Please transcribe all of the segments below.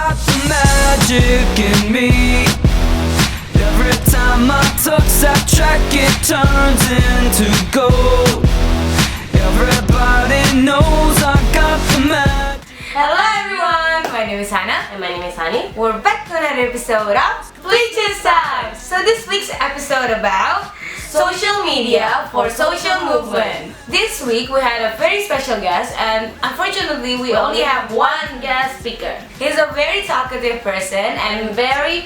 got the magic in me. Every time I touch that track, it turns into gold. Everybody knows I got the magic. Hello everyone, my name is Hannah. And my name is Honey. We're back to another episode of Bleach's Time. So this week's episode about social media for social movement. This week we had a very special guest, and unfortunately we only have one guest speaker. He's a very talkative person and Very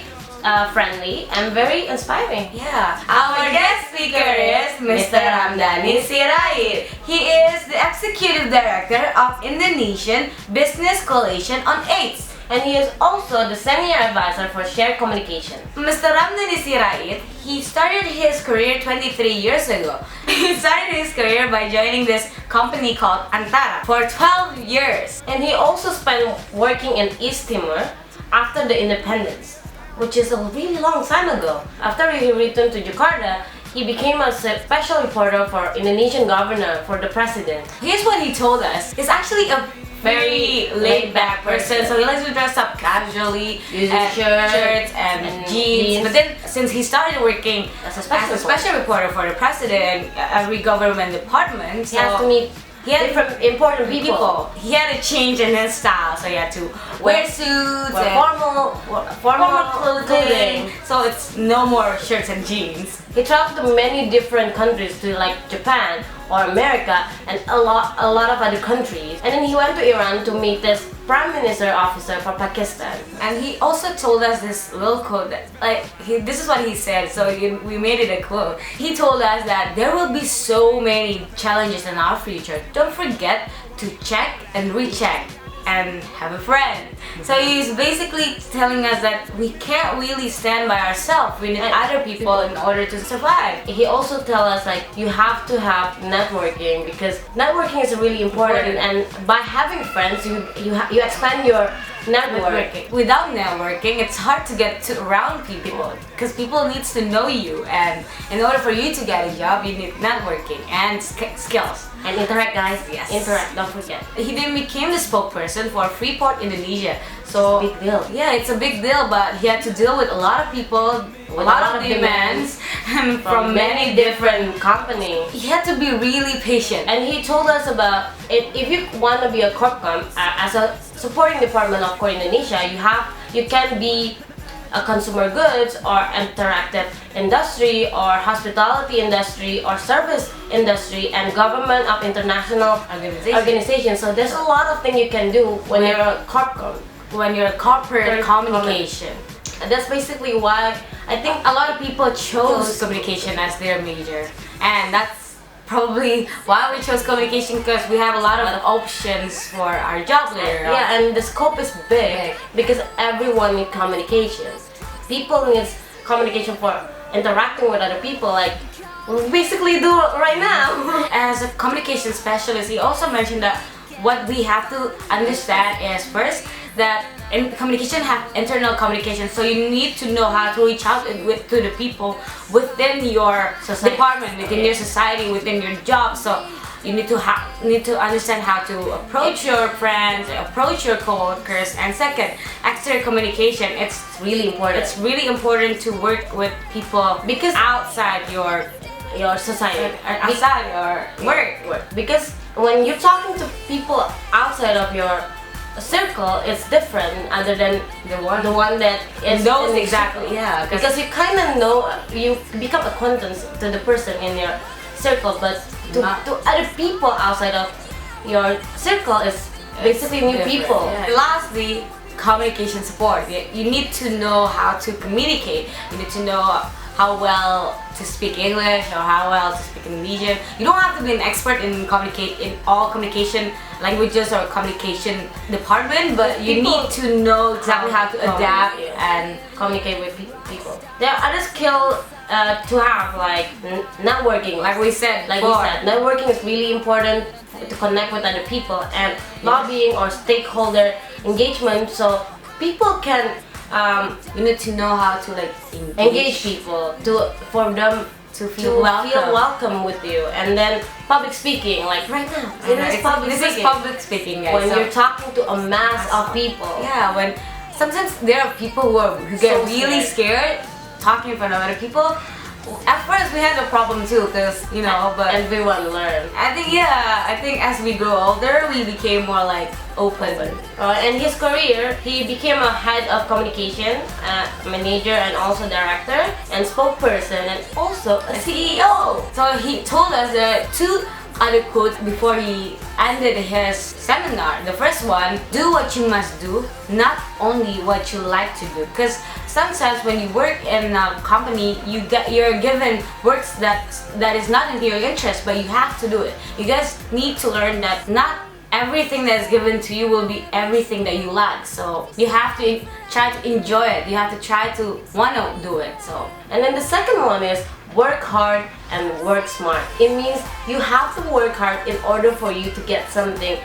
friendly and very inspiring. yeah, our guest speaker is Mr. Ramdhani Sirait. He is the Executive Director of Indonesian Business Coalition on AIDS. And he is also the Senior Advisor for Shared Communication. Mr. Ramdhani Sirait, he started his career 23 years ago. He started his career by joining this company called Antara for 12 years. And he also spent working in East Timor after the independence, which is a really long time ago. After he returned to Jakarta, he became a special reporter for Indonesian governor for the president. Here's what he told us. He's actually a very laid-back person, so he likes to dress up casually, using shirts and jeans. But then, since he started working As a special reporter for the president, every government department, He has to meet he had different important people. He had to change in his style, so he had to wear suits Wear and formal clothing. So it's no more shirts and jeans. He traveled to many different countries, to like Japan or America and a lot of other countries. And then he went to Iran to meet this prime minister officer for Pakistan. And he also told us this little quote that, this is what he said, so we made it a quote. He told us that there will be so many challenges in our future. Don't forget to check and recheck and have a friend. So he's basically telling us that we can't really stand by ourselves. We need other people in order to survive. He also tell us like you have to have networking, because networking is really important. And by having friends, you expand your network. Without networking, it's hard to get around people because people needs to know you, and in order for you to get a job, you need networking and skills. And interact, guys. Yes. Interact, don't forget. He then became the spokesperson for Freeport Indonesia. So Big deal. Yeah, it's a big deal, but he had to deal with a lot of people, a lot of demands, and from many different companies. He had to be really patient. And he told us about if you want to be a corpcom, as a supporting department of Core Indonesia, you can be a consumer goods or interactive industry or hospitality industry or service industry and government of international organization. So there's a lot of things you can do when you're a corpcom. When you're a corporate communication. And that's basically why I think A lot of people chose communication as their major, and that's probably why we chose communication, because we have a lot of options for our job later on. Yeah, and the scope is big because everyone needs communication. People need communication for interacting with other people, like we basically do right now. As a communication specialist, he also mentioned that what we have to understand is first that in communication have internal communication, so you need to know how to reach out to the people within your department, within your society, within your job. So you need to understand how to approach your friends, approach your coworkers, and second, external communication. It's really important. It's really important to work with people Because outside your society, outside your work. Because when you're talking to people outside of your circle, it's different other than the one that is knows in the exactly, circle. yeah, because you kind of know, you become acquaintance to the person in your circle, but to other people outside of your circle is basically new different. people. Yeah. Lastly, communication support. You need to know how to communicate. You need to know how well to speak English or how well to speak Indonesian. You don't have to be an expert in all communication languages or communication department, but you need to know exactly how to adapt and communicate with people. There are other skills to have, like networking. like we said, networking is really important to connect with other people, and lobbying or stakeholder engagement, so people can you need to know how to engage people for them to feel welcome with you. And then public speaking, like right now, this is public speaking, guys. When you're talking to a mass of people. Yeah, sometimes there are people who get So really scared talking in front of other people. At first we had a problem too, because but Everyone learn. I think as we grow older, we became more like open. In his career, he became a head of communication, manager, and also director, and spokesperson, and also a CEO. So he told us the two other quotes before he ended his seminar. The first one: do what you must do, not only what you like to do. Because sometimes when you work in a company, you're given works that is not in your interest, but you have to do it. You guys need to learn that not everything that is given to you will be everything that you like. So you have to try to enjoy it. You have to try to want to do it. So, and then the second one is work hard and work smart. It means you have to work hard in order for you to get something,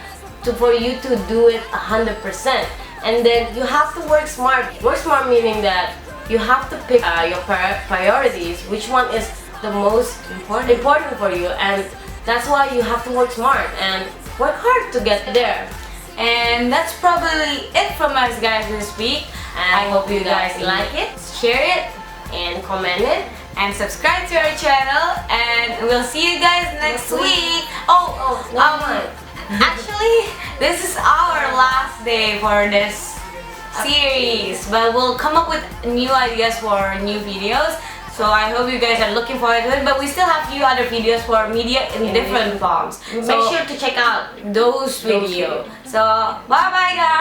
for you to do it 100%. And then you have to work smart. Work smart meaning that you have to pick your priorities, which one is the most important for you, and that's why you have to work smart and work hard to get there. And that's probably it from us guys this week. And I hope you guys like it, share it, and comment it. and subscribe to our channel, and we'll see you guys next week. Actually, this is our last day for this series, but we'll come up with new ideas for new videos. So I hope you guys are looking forward to it, but we still have few other videos for media in different forms. Make sure to check out those videos. So bye bye guys.